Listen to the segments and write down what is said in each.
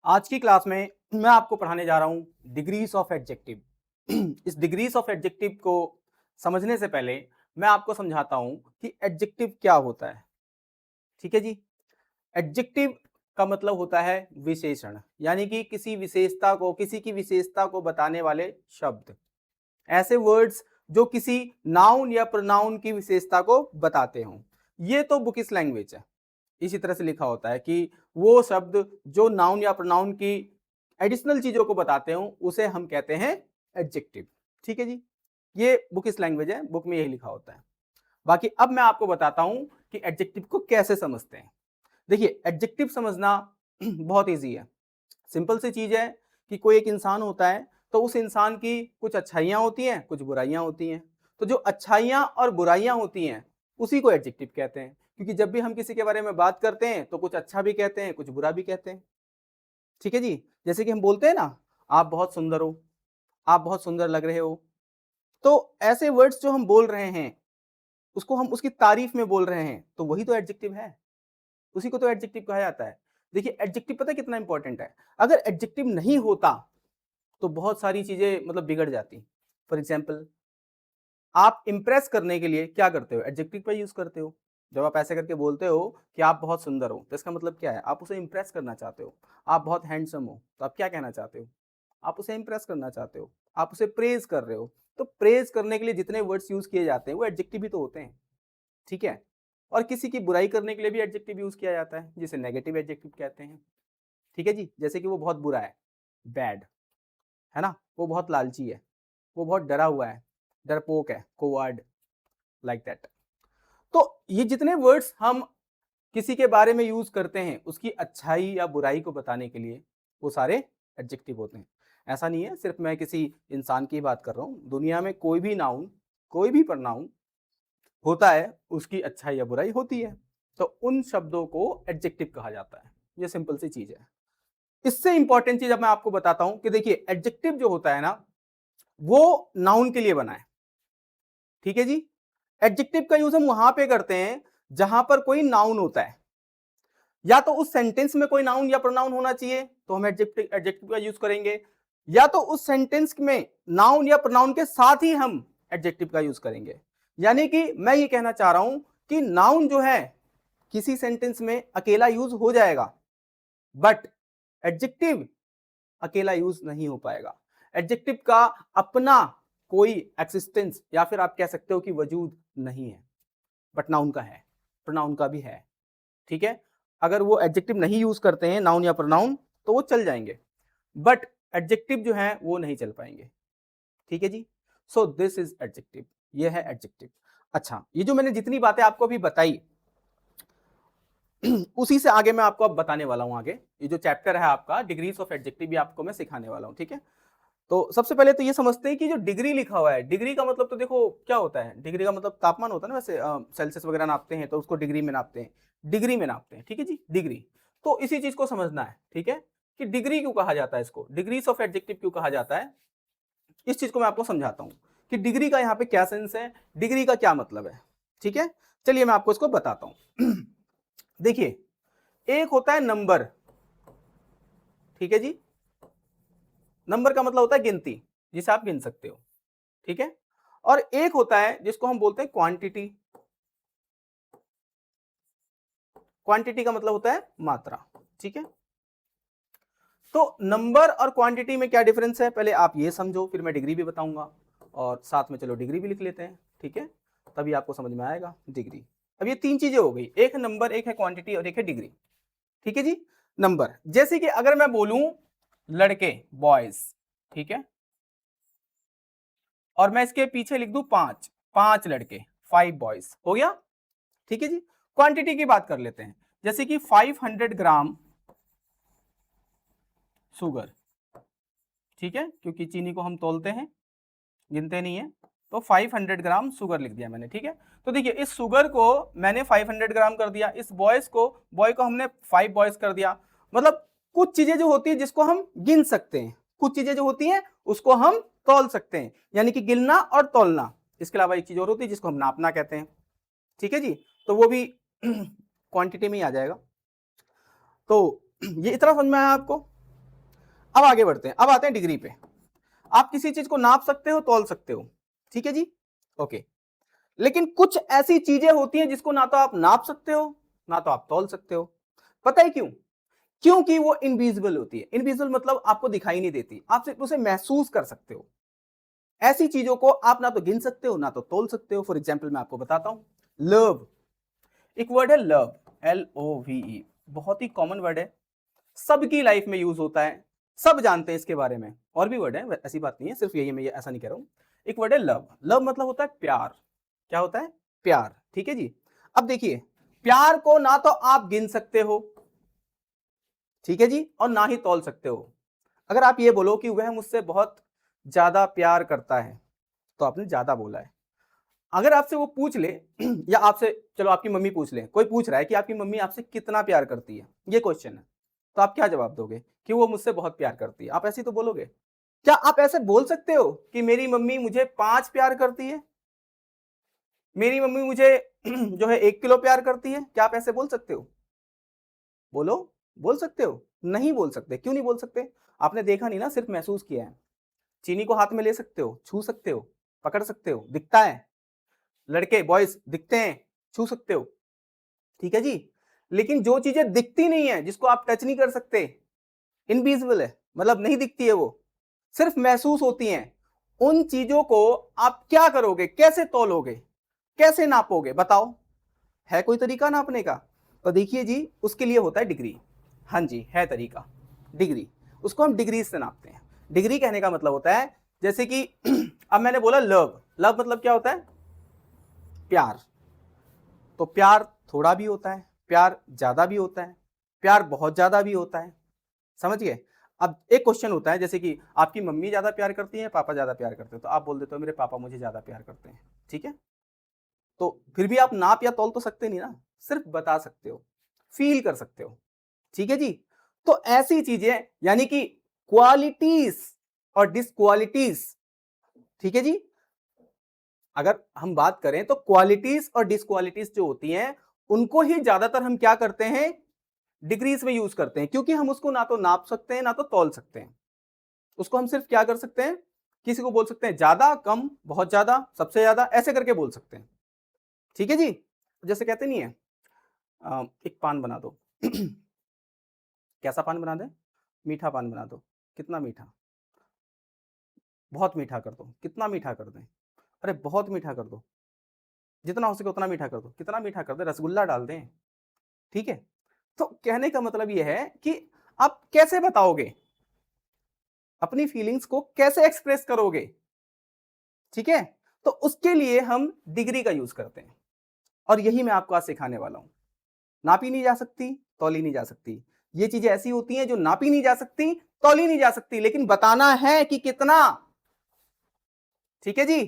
आज की क्लास में मैं आपको पढ़ाने जा रहा हूं डिग्रीज ऑफ एडजेक्टिव। इस डिग्रीज ऑफ एडजेक्टिव को समझने से पहले मैं आपको समझाता हूं कि एडजेक्टिव क्या होता है। ठीक है जी। एडजेक्टिव का मतलब होता है विशेषण, यानी कि किसी विशेषता को, किसी की विशेषता को बताने वाले शब्द, ऐसे वर्ड्स जो किसी नाउन या प्रोनाउन की विशेषता को बताते हों। ये तो बुकिश लैंग्वेज है। इसी तरह से लिखा होता है कि वो शब्द जो नाउन या प्रोनाउन की एडिशनल चीजों को बताते हो उसे हम कहते हैं एडजेक्टिव। ठीक है जी। ये बुक इस लैंग्वेज है, बुक में यही लिखा होता है। बाकी अब मैं आपको बताता हूं कि एडजेक्टिव को कैसे समझते हैं। देखिए, एडजेक्टिव समझना बहुत ईजी है। सिंपल सी चीज है कि कोई एक इंसान होता है, तो उस इंसान की कुछ अच्छाइयां होती हैं, कुछ बुराइयां होती हैं। तो जो अच्छाइयां और बुराइयां होती हैं उसी को एडजेक्टिव कहते हैं, क्योंकि जब भी हम किसी के बारे में बात करते हैं तो कुछ अच्छा भी कहते हैं, कुछ बुरा भी कहते हैं। ठीक है जी। जैसे कि हम बोलते हैं ना, आप बहुत सुंदर हो, आप बहुत सुंदर लग रहे हो। तो ऐसे वर्ड्स जो हम बोल रहे हैं, उसको हम उसकी तारीफ में बोल रहे हैं, तो वही तो एडजेक्टिव है। उसी को तो एडजेक्टिव कहा जाता है। देखिए, एडजेक्टिव पता है कितना इंपॉर्टेंट है। अगर एडजेक्टिव नहीं होता तो बहुत सारी चीजें मतलब बिगड़ जाती। फॉर एग्जाम्पल, आप इंप्रेस करने के लिए क्या करते हो? एडजेक्टिव का यूज करते हो। जब आप ऐसे करके बोलते हो कि आप बहुत सुंदर हो, तो इसका मतलब क्या है? आप उसे इंप्रेस करना चाहते हो। आप बहुत हैंडसम हो, तो आप क्या कहना चाहते हो? आप उसे इंप्रेस करना चाहते हो। आप उसे प्रेज कर रहे हो। तो प्रेज करने के लिए जितने वर्ड्स यूज किए जाते हैं वो एडजेक्टिव ही तो होते हैं। ठीक है। और किसी की बुराई करने के लिए भी एडजेक्टिव यूज किया जाता है, जिसे नेगेटिव एडजेक्टिव कहते हैं। ठीक है जी। जैसे कि वो बहुत बुरा है, बैड, है ना। वो बहुत लालची है, वो बहुत डरा हुआ है, डरपोक है, कोवार्ड, लाइक दैट। तो ये जितने वर्ड्स हम किसी के बारे में यूज करते हैं उसकी अच्छाई या बुराई को बताने के लिए, वो सारे एडजेक्टिव होते हैं। ऐसा नहीं है सिर्फ मैं किसी इंसान की बात कर रहा हूं, दुनिया में कोई भी नाउन, कोई भी प्रनाउन होता है, उसकी अच्छाई या बुराई होती है। तो उन शब्दों को एडजेक्टिव कहा जाता है। ये सिंपल सी चीज है। इससे इंपॉर्टेंट चीज अब मैं आपको बताता हूं कि देखिए, एडजेक्टिव जो होता है ना, वो नाउन के लिए बना है। ठीक है जी। एडजेक्टिव का यूज हम वहां पे करते हैं जहां पर कोई नाउन होता है। या तो उस सेंटेंस में कोई नाउन या प्रोनाउन होना चाहिए, तो हम एडजेक्टिव एडजेक्टिव का यूज करेंगे। या तो उस सेंटेंस में नाउन या प्रोनाउन के साथ ही हम एडजेक्टिव का यूज करेंगे। यानी कि मैं ये कहना चाह रहा हूं कि नाउन जो है किसी सेंटेंस में अकेला यूज हो जाएगा, बट एडजेक्टिव अकेला यूज नहीं हो पाएगा। एडजेक्टिव का अपना कोई एक्सिस्टेंस या फिर आप कह सकते हो कि वजूद नहीं है, बट नाउन का है, प्रोनाउन का भी है। ठीक है। अगर वो एडजेक्टिव नहीं यूज करते हैं, नाउन या प्रोनाउन, तो वो चल जाएंगे, बट एडजेक्टिव जो है वो नहीं चल पाएंगे। ठीक है जी। So this is adjective. ये है एडजेक्टिव। अच्छा, ये जो मैंने जितनी बातें आपको अभी बताई उसी से आगे मैं आपको अब बताने वाला हूं। आगे ये जो चैप्टर है आपका डिग्रीज ऑफ एडजेक्टिव, भी आपको मैं सिखाने वाला हूं। ठीक है। तो सबसे पहले तो ये समझते हैं कि जो डिग्री लिखा हुआ है, डिग्री का मतलब तो देखो क्या होता है। डिग्री का मतलब तापमान होता है ना। वैसे सेल्सियस वगैरह नापते हैं तो उसको डिग्री में नापते हैं, डिग्री में नापते हैं। ठीक है जी, डिग्री। तो इसी चीज को समझना है। ठीक है, कि डिग्री क्यों कहा जाता है, इसको डिग्रीज ऑफ एडजेक्टिव क्यों कहा जाता है, इस चीज को मैं आपको समझाता हूं कि डिग्री का यहाँ पे क्या सेंस है, डिग्री का क्या मतलब है। ठीक है, चलिए मैं आपको इसको बताता हूं। देखिए, एक होता है नंबर। ठीक है जी। नंबर का मतलब होता है गिनती, जिसे आप गिन सकते हो। ठीक है। और एक होता है जिसको हम बोलते हैं क्वांटिटी। क्वांटिटी का मतलब होता है मात्रा। ठीक है। तो नंबर और क्वांटिटी में क्या डिफरेंस है, पहले आप ये समझो, फिर मैं डिग्री भी बताऊंगा। और साथ में चलो डिग्री भी लिख लेते हैं। ठीक है, तभी आपको समझ में आएगा डिग्री। अब ये तीन चीजें हो गई, एक है नंबर, एक है क्वांटिटी और एक है डिग्री। ठीक है जी। नंबर, जैसे कि अगर मैं बोलूं लड़के, बॉयज, ठीक है, और मैं इसके पीछे लिख दूं पांच, पांच लड़के, 5 बॉयज, हो गया। ठीक है जी। क्वांटिटी की बात कर लेते हैं, जैसे कि 500 ग्राम शुगर। ठीक है, क्योंकि चीनी को हम तोलते हैं, गिनते नहीं है। तो 500 ग्राम शुगर लिख दिया मैंने। ठीक है। तो देखिए, इस शुगर को मैंने 500 ग्राम कर दिया, इस बॉयज को, बॉय को हमने 5 बॉयज कर दिया। मतलब कुछ चीजें जो होती है जिसको हम गिन सकते हैं, कुछ चीजें जो होती हैं उसको हम तौल सकते हैं, यानी कि गिनना और तौलना। इसके अलावा एक चीज और होती है जिसको हम नापना कहते हैं। ठीक है जी। तो वो भी क्वांटिटी में ही आ जाएगा। तो ये इतना समझ में आया आपको। अब आगे बढ़ते हैं, अब आते हैं डिग्री पे। आप किसी चीज को नाप सकते हो, तौल सकते हो, ठीक है जी, ओके। लेकिन कुछ ऐसी चीजें होती हैं जिसको ना तो आप नाप सकते हो ना तो आप तौल सकते हो। पता है क्यों? क्योंकि वो इनविजिबल होती है। इनविजिबल मतलब आपको दिखाई नहीं देती, आप सिर्फ उसे महसूस कर सकते हो। ऐसी चीजों को आप ना तो गिन सकते हो ना तो तोल सकते हो। फॉर एग्जाम्पल मैं आपको बताता हूं, लव, एक वर्ड है लव, LOVE, बहुत ही कॉमन वर्ड है, सबकी लाइफ में यूज होता है, सब जानते हैं इसके बारे में। और भी वर्ड है, ऐसी बात नहीं है, सिर्फ यही, मैं ये ऐसा नहीं कह रहा हूं। एक वर्ड है लव, लव मतलब होता है प्यार। क्या होता है? प्यार, ठीक है जी। अब देखिए, प्यार को ना तो आप गिन सकते हो, ठीक है जी, और ना ही तौल सकते हो। अगर आप ये बोलो कि वह मुझसे बहुत ज्यादा प्यार करता है, तो आपने ज्यादा बोला है। अगर आपसे वो पूछ ले या आपसे, चलो आपकी मम्मी पूछ ले, कोई पूछ रहा है कि आपकी मम्मी आपसे कितना प्यार करती है, ये क्वेश्चन है, तो आप क्या जवाब दोगे? कि वो मुझसे बहुत प्यार करती है, आप ऐसे ही तो बोलोगे। क्या आप ऐसे बोल सकते हो कि मेरी मम्मी मुझे 5 प्यार करती है, मेरी मम्मी मुझे जो है 1 किलो प्यार करती है? क्या आप ऐसे बोल सकते हो? बोलो, बोल सकते हो? नहीं बोल सकते। क्यों नहीं बोल सकते? आपने देखा नहीं ना, सिर्फ महसूस किया है। चीनी को हाथ में ले सकते हो, छू सकते हो, पकड़ सकते हो, दिखता है, लड़के बॉयज दिखते हैं, छू सकते हो, ठीक है जी। लेकिन जो चीजें दिखती नहीं है, जिसको आप टच नहीं कर सकते, इनविजिबल है, मतलब नहीं दिखती है, वो सिर्फ महसूस होती हैं, उन चीजों को आप क्या करोगे? कैसे तौलोगे, कैसे नापोगे? बताओ, है कोई तरीका नापने का? तो देखिए जी, उसके लिए होता है डिग्री। हाँ जी, है तरीका, डिग्री। उसको हम डिग्री से नापते हैं। डिग्री कहने का मतलब होता है, जैसे कि अब मैंने बोला लव, लव मतलब क्या होता है? प्यार। तो प्यार थोड़ा भी होता है, प्यार ज्यादा भी होता है, प्यार बहुत ज्यादा भी होता है, समझ गए? अब एक क्वेश्चन होता है, जैसे कि आपकी मम्मी ज्यादा प्यार करती है, पापा ज्यादा प्यार करते हैं, तो आप बोल देते हो मेरे पापा मुझे ज्यादा प्यार करते हैं, ठीक है। तो फिर भी आप नाप या तौल तो सकते नहीं ना, सिर्फ बता सकते हो, फील कर सकते हो, ठीक है जी। तो ऐसी चीजें, यानी कि क्वालिटीज और डिसक्वालिटीज, ठीक है जी। अगर हम बात करें तो क्वालिटीज और डिसक्वालिटीज जो होती हैं, उनको ही ज्यादातर हम क्या करते हैं? डिग्रीज में यूज करते हैं, क्योंकि हम उसको ना तो नाप सकते हैं ना तो तौल सकते हैं। उसको हम सिर्फ क्या कर सकते हैं? किसी को बोल सकते हैं ज्यादा, कम, बहुत ज्यादा, सबसे ज्यादा, ऐसे करके बोल सकते हैं, ठीक है जी। जैसे कहते नहीं है, एक पान बना दो कैसा पान बना दे? मीठा पान बना दो। कितना मीठा? बहुत मीठा कर दो। कितना मीठा कर दें? अरे बहुत मीठा कर दो, जितना हो सके उतना मीठा कर दो। कितना मीठा कर दे? रसगुल्ला डाल दें, ठीक है। तो कहने का मतलब यह है कि आप कैसे बताओगे, अपनी फीलिंग्स को कैसे एक्सप्रेस करोगे, ठीक है। तो उसके लिए हम डिग्री का यूज करते हैं, और यही मैं आपको आज सिखाने वाला हूं। नापी नहीं जा सकती, तौली नहीं जा सकती, ये चीजें ऐसी होती हैं जो नापी नहीं जा सकती, तौली नहीं जा सकती, लेकिन बताना है कि कितना, ठीक है जी।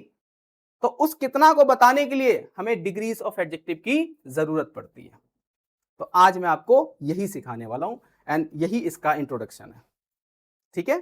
तो उस कितना को बताने के लिए हमें डिग्रीज ऑफ एडजेक्टिव की जरूरत पड़ती है। तो आज मैं आपको यही सिखाने वाला हूं, एंड यही इसका इंट्रोडक्शन है, ठीक है।